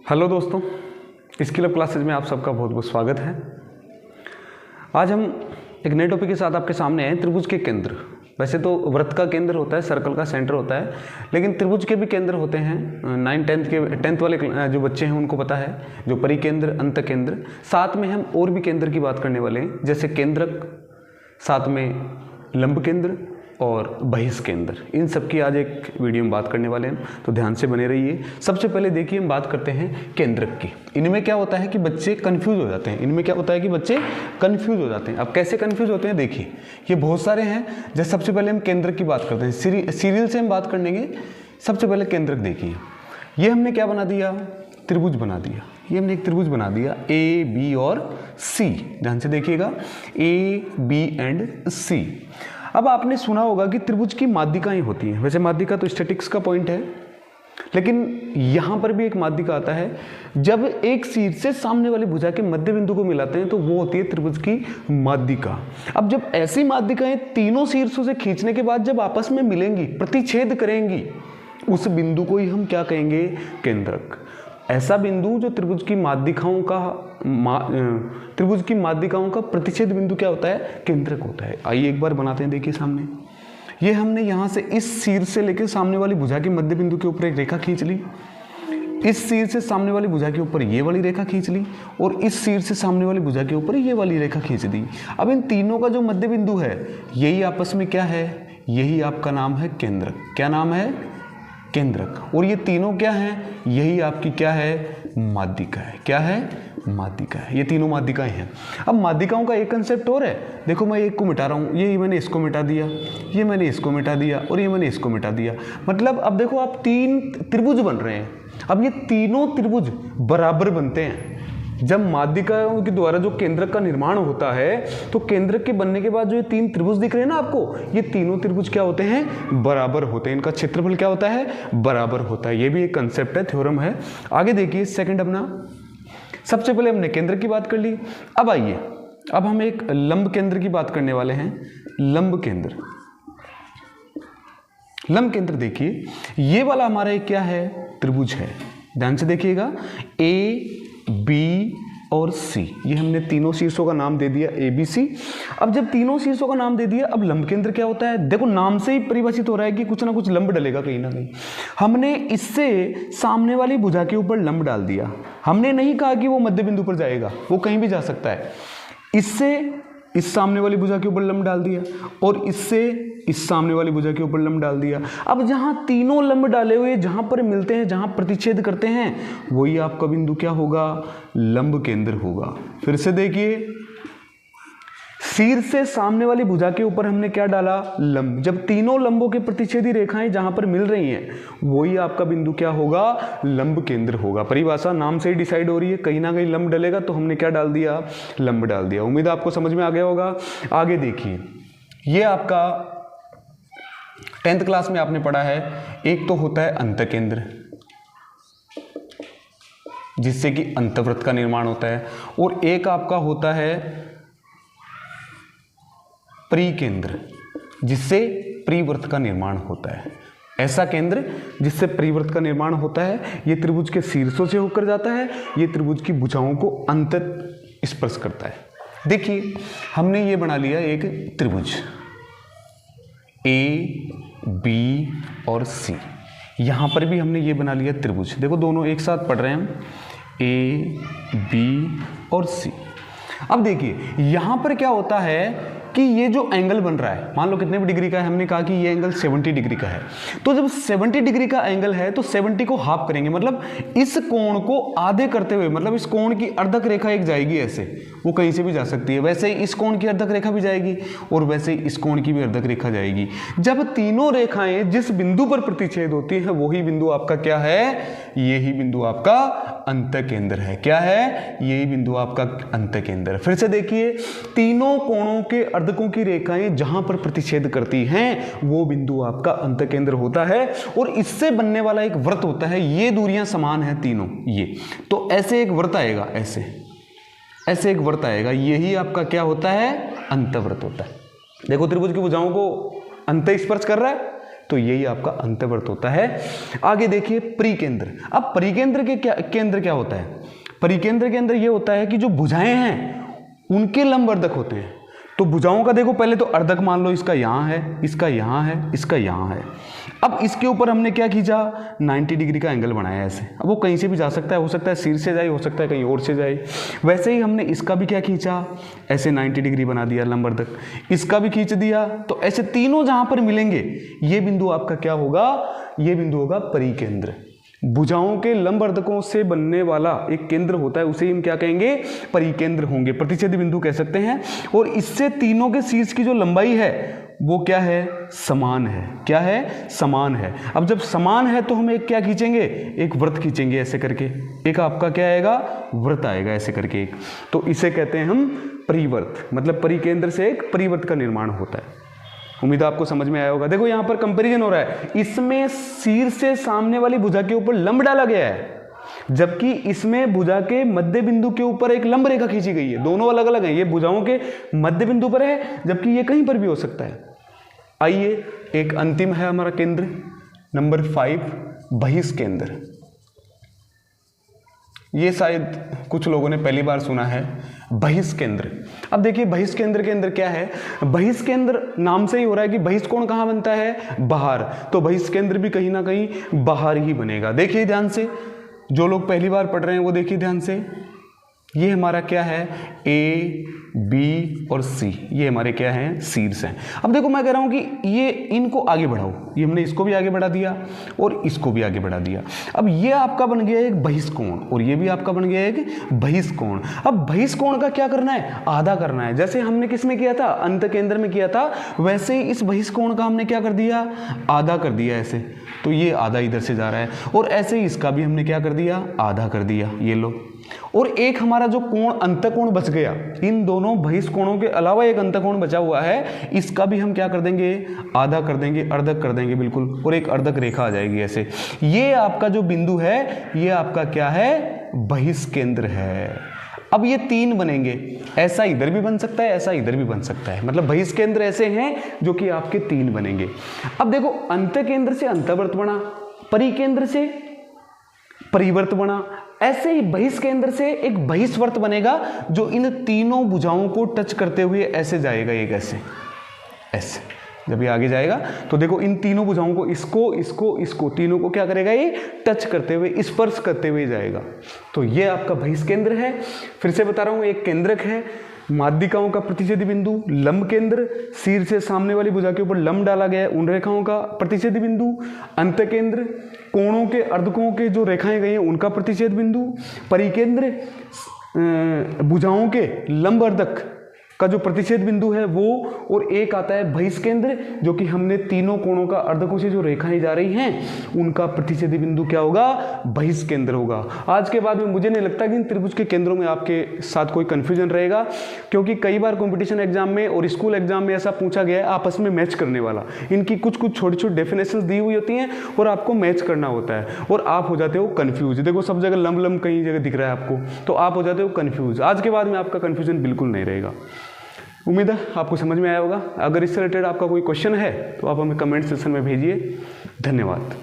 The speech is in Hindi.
हेलो दोस्तों, स्किल अप क्लासेज में आप सबका बहुत बहुत स्वागत है। आज हम एक नए टॉपिक के साथ आपके सामने हैं, त्रिभुज के केंद्र। वैसे तो वृत्त का केंद्र होता है, सर्कल का सेंटर होता है, लेकिन त्रिभुज के भी केंद्र होते हैं। 9-10 वाले जो बच्चे हैं उनको पता है, जो परिकेंद्र, अंत केंद्र। साथ में हम और भी केंद्र की बात करने वाले हैं, जैसे केंद्रक, साथ में लंब केंद्र और बहिष केंद्र। इन सब की आज एक वीडियो में बात करने वाले हैं, तो ध्यान से बने रहिए। सबसे पहले देखिए, हम बात करते हैं केंद्रक की। इनमें क्या होता है कि बच्चे कंफ्यूज हो जाते हैं। अब कैसे कंफ्यूज होते हैं देखिए, ये बहुत सारे हैं। जैसे सबसे पहले हम केंद्रक की बात करते हैं, सीरियल से हम बात करेंगे। सबसे पहले केंद्रक देखिए, ये हमने क्या बना दिया, त्रिभुज बना दिया। ये हमने एक त्रिभुज बना दिया, ए बी और सी। ध्यान से देखिएगा, ए बी एंड सी। अब आपने सुना होगा कि त्रिभुज की माध्यिकाएं होती हैं। वैसे माध्यिका तो स्टैटिक्स का पॉइंट है, लेकिन यहां पर भी एक माध्यिका आता है। जब एक शीर्ष से सामने वाली भुजा के मध्य बिंदु को मिलाते हैं तो वो होती है त्रिभुज की माध्यिका। अब जब ऐसी माध्यिकाएं तीनों शीर्षों से खींचने के बाद जब आपस में मिलेंगी, प्रतिच्छेद करेंगी, उस बिंदु को ही हम क्या कहेंगे, केंद्रक। ऐसा बिंदु जो त्रिभुज की माध्यिकाओं का प्रतिच्छेद बिंदु क्या होता है, केंद्रक होता है। आइए एक बार बनाते हैं, देखिए सामने। ये हमने यहां से इस शीर्ष से लेकर सामने वाली भुजा के मध्य बिंदु के ऊपर एक रेखा खींच ली। इस शीर्ष से सामने वाली भुजा के ऊपर ये वाली रेखा खींच ली, और इस शीर्ष से सामने वाली भुजा के ऊपर ये वाली रेखा खींच दी। अब इन तीनों का जो मध्य बिंदु है, यही आपस में क्या है, यही आपका नाम है केंद्रक। क्या नाम है, केंद्रक। और ये तीनों क्या हैं, यही आपकी क्या है, माध्यिका है। क्या है, माध्यिका है। ये तीनों माध्यिकाएं हैं। अब माध्यिकाओं का एक कंसेप्ट और है। देखो, मैं एक को मिटा रहा हूं, ये मैंने इसको मिटा दिया, ये मैंने इसको मिटा दिया, और ये मैंने इसको मिटा दिया। मतलब अब देखो, आप तीन त्रिभुज बन रहे हैं। अब ये तीनों त्रिभुज बराबर बनते हैं। जब माध्यिकाओं के द्वारा जो केंद्रक का निर्माण होता है, तो केंद्रक के बनने के बाद जो ये तीन त्रिभुज दिख रहे हैं ना आपको, ये तीनों त्रिभुज क्या होते हैं, बराबर होते हैं। इनका क्षेत्रफल क्या होता है, बराबर होता है। ये भी एक कंसेप्ट है, थ्योरम है। आगे देखिए, सेकंड अपना। सबसे पहले हमने केंद्र की बात कर ली। अब आइए, अब हम एक लंब केंद्र की बात करने वाले हैं। लंब केंद्र, लंब केंद्र देखिए, ये वाला हमारा एक क्या है, त्रिभुज है। ध्यान से देखिएगा, ए बी और सी, ये हमने तीनों शीर्षों का नाम दे दिया, ए बी सी। अब जब तीनों शीर्षों का नाम दे दिया, अब लंब केंद्र क्या होता है, देखो नाम से ही परिभाषित हो रहा है कि कुछ ना कुछ लंब डलेगा कहीं ना कहीं। हमने इससे सामने वाली भुजा के ऊपर लंब डाल दिया। हमने नहीं कहा कि वो मध्य बिंदु पर जाएगा, वो कहीं भी जा सकता है। इससे इस सामने वाली भुजा के ऊपर लंब डाल दिया, और इससे इस सामने वाली भुजा के ऊपर लंब डाल दिया। अब जहां तीनों लंब डाले हुए जहां पर मिलते हैं, जहां प्रतिच्छेद करते हैं, वही आपका बिंदु क्या होगा, लंब केंद्र होगा। फिर से देखिए, शीर्ष से सामने वाली भुजा के ऊपर हमने क्या डाला, लंब। जब तीनों लंबों के प्रतिच्छेदी रेखाएं जहां पर मिल रही हैं, वही आपका बिंदु क्या होगा, लंब केंद्र होगा। परिभाषा नाम से ही डिसाइड हो रही है, कहीं ना कहीं लंब डलेगा, तो हमने क्या डाल दिया, लंब डाल दिया। उम्मीद आपको समझ में आ गया होगा। आगे देखिए, ये आपका 10th क्लास में आपने पढ़ा है, एक तो होता है अंतकेंद्र, जिससे कि अंतवृत्त का निर्माण होता है, और एक आपका होता है परिकेंद्र, जिससे परिवृत्त का निर्माण होता है। ऐसा केंद्र जिससे परिवृत्त का निर्माण होता है, ये त्रिभुज के शीर्षों से होकर जाता है, ये त्रिभुज की भुजाओं को अंततः स्पर्श करता है। देखिए, हमने ये बना लिया एक त्रिभुज, ए बी और सी। यहां पर भी हमने ये बना लिया त्रिभुज। देखो, दोनों एक साथ पढ़ रहे हैं हम, ए बी और सी। अब देखिए, यहां पर क्या होता है कि ये जो एंगल बन रहा है, मान लो कितने भी डिग्री का है, हमने कहा कि ये एंगल 70 डिग्री का है। तो जब 70 डिग्री का एंगल है, तो 70 को हाफ करेंगे, मतलब इस कोण को आधे करते हुए, मतलब इस कोण की अर्धक रेखा एक जाएगी ऐसे, वो कहीं से भी जा सकती है। वैसे ही इस कोण की अर्धक रेखा भी जाएगी, और वैसे ही इस कोण की भी अर्धक रेखा जाएगी। जब तीनों रेखाएं जिस बिंदु पर प्रतिच्छेद होती है, वही बिंदु आपका क्या है, यही बिंदु आपका अंतकेंद्र है। क्या है, यही बिंदु आपका अंतकेंद्र। फिर से देखिए, तीनों कोणों के अर्धकों की रेखाएं जहां पर प्रतिच्छेद करती हैं, वो बिंदु आपका अंतकेंद्र होता है, और इससे बनने वाला एक वृत्त होता है। ये दूरियां समान हैं तीनों, ये तो ऐसे एक वृत्त आएगा, ऐसे एक वृत्त आएगा, यही आपका क्या होता है, अंतवृत्त होता है। देखो, त्रिभुज की भुजाओं को अंत स्पर्श कर रहा है, तो यही आपका अंतर्वृत्त होता है। आगे देखिए परिकेंद्र। अब परिकेंद्र के केंद्र क्या होता है? परिकेंद्र के अंदर ये होता है कि जो भुजाएं हैं उनके लंबवर्धक होते हैं। तो भुजाओं का देखो पहले तो अर्धक मान लो, इसका यहाँ है, इसका यहाँ है, इसका यहाँ है। अब इसके ऊपर हमने क्या खींचा? 90 डिग्री का एंगल बनाया ऐसे। अब वो कहीं से भी जा सकता है, हो सकता है सिर से जाए, हो सकता है कहीं और से जाए। वैसे ही हमने इसका भी क्या खींचा? ऐसे 90 डिग्री बना दिया लंबवर्धक। इसका भी खींच दिया। तो ऐसे तीनों जहां पर मिलेंगे ये बिंदु आपका क्या होगा? ये बिंदु होगा परिकेंद्र। भुजाओं के लंबवर्धकों से बनने वाला एक केंद्र होता है, उसे हम क्या कहेंगे? परिकेंद्र होंगे, प्रतिच्छेद बिंदु कह सकते हैं। और इससे तीनों के शीर्ष की जो लंबाई है वो क्या है? समान है। क्या है? समान है। अब जब समान है तो हम एक क्या खींचेंगे? एक वृत्त खींचेंगे ऐसे करके। एक आपका क्या आएगा? वृत्त आएगा ऐसे करके एक। तो इसे कहते हैं हम परिवर्त, मतलब परिकेंद्र से एक परिवर्त का निर्माण होता है। उम्मीद आपको समझ में आया होगा। देखो यहां पर कंपैरिजन हो रहा है, इसमें सिर से सामने वाली भुजा के ऊपर लंब डाला गया है, जबकि इसमें भुजा के मध्य बिंदु के ऊपर एक लंब रेखा खींची गई है। दोनों अलग अलग हैं। ये भुजाओं के मध्य बिंदु पर है, जबकि ये कहीं पर भी हो सकता है। आइए एक अंतिम है हमारा केंद्र नंबर 5, बहिष्केंद्र। ये शायद कुछ लोगों ने पहली बार सुना है, बहिष्केंद्र। अब देखिए बहिष्केंद्र के अंदर क्या है? बहिष्केंद्र नाम से ही हो रहा है कि बहिष्कोण कहाँ बनता है? बाहर। तो बहिष्केंद्र भी कहीं ना कहीं बाहर ही बनेगा। देखिए ध्यान से, जो लोग पहली बार पढ़ रहे हैं वो देखिए ध्यान से। ये हमारा क्या है? ए, बी और सी, ये हमारे क्या हैं? शीर्ष हैं। अब देखो मैं कह रहा हूं कि ये इनको आगे बढ़ाओ। ये हमने इसको भी आगे बढ़ा दिया और इसको भी आगे बढ़ा दिया। अब ये आपका बन गया एक बहिष्कोण और ये भी आपका बन गया एक बहिष्कोण। अब बहिष्कोण का क्या करना है? आधा करना है। जैसे हमने किस में किया था? अंत केंद्र में किया था। वैसे ही इस बहिष्कोण का हमने क्या कर दिया? आधा कर दिया ऐसे। तो ये आधा इधर से जा रहा है और ऐसे ही इसका भी हमने क्या कर दिया? आधा कर दिया। ये लो। और एक हमारा जो कोण अंतकोण बच गया, इन दोनों बहिष्कोणों के अलावा एक अंतकोण बचा हुआ है, इसका भी हम क्या कर देंगे? आधा कर देंगे, अर्धक कर देंगे बिल्कुल। और एक अर्धक रेखा आ जाएगी ऐसे। ये आपका जो बिंदु है ये आपका क्या है? बहिष्केंद्र है। अब ये 3 बनेंगे, ऐसा इधर भी बन सकता है, ऐसा इधर भी बन सकता है। मतलब बहिष्केंद्र ऐसे हैं जो कि आपके 3 बनेंगे। अब देखो अंतकेंद्र से अंतर्वृत्त बना, परिकेंद्र से परिवर्त बना, ऐसे ही बहिष्केंद्र से एक बहिष्वर्त बनेगा जो इन तीनों भुजाओं को टच करते हुए ऐसे जाएगा। एक ऐसे ऐसे जब ये आगे जाएगा तो देखो इन तीनों भुजाओं को, इसको इसको इसको, तीनों को क्या करेगा? ये टच करते हुए, स्पर्श करते हुए जाएगा। तो ये आपका बहिष्केंद्र है। फिर से बता रहा हूं, एक केंद्रक है, माध्यिकाओं का प्रतिच्छेद बिंदु, लंब केंद्र, सिर से सामने वाली भुजा के ऊपर लंब डाला गया है उन रेखाओं का प्रतिच्छेद बिंदु, अंतकेंद्र, कोणों के अर्धकों के जो रेखाएं गई हैं उनका प्रतिच्छेद बिंदु, परिकेंद्र, भुजाओं के लंब अर्धक का जो प्रतिच्छेद बिंदु है वो, और एक आता है बहिष्केंद्र जो कि हमने तीनों कोणों का अर्धकों से जो रेखाएं जा रही हैं उनका प्रतिच्छेद बिंदु क्या होगा? बहिष्केंद्र होगा। आज के बाद में मुझे नहीं लगता कि इन त्रिभुज के केंद्रों में आपके साथ कोई कंफ्यूजन रहेगा, क्योंकि कई बार कंपटीशन एग्जाम में और स्कूल एग्जाम में ऐसा पूछा गया है आपस में मैच करने वाला। इनकी कुछ कुछ छोटी छोटी डेफिनेशन दी हुई होती हैं और आपको मैच करना होता है और आप हो जाते हो कन्फ्यूज। देखो सब जगह लंब लंब कहीं जगह दिख रहा है आपको, तो आप हो जाते हो कन्फ्यूज। आज के बाद में आपका कन्फ्यूजन बिल्कुल नहीं रहेगा। उम्मीद है आपको समझ में आया होगा। अगर इससे रिलेटेड आपका कोई क्वेश्चन है तो आप हमें कमेंट सेक्शन में भेजिए। धन्यवाद।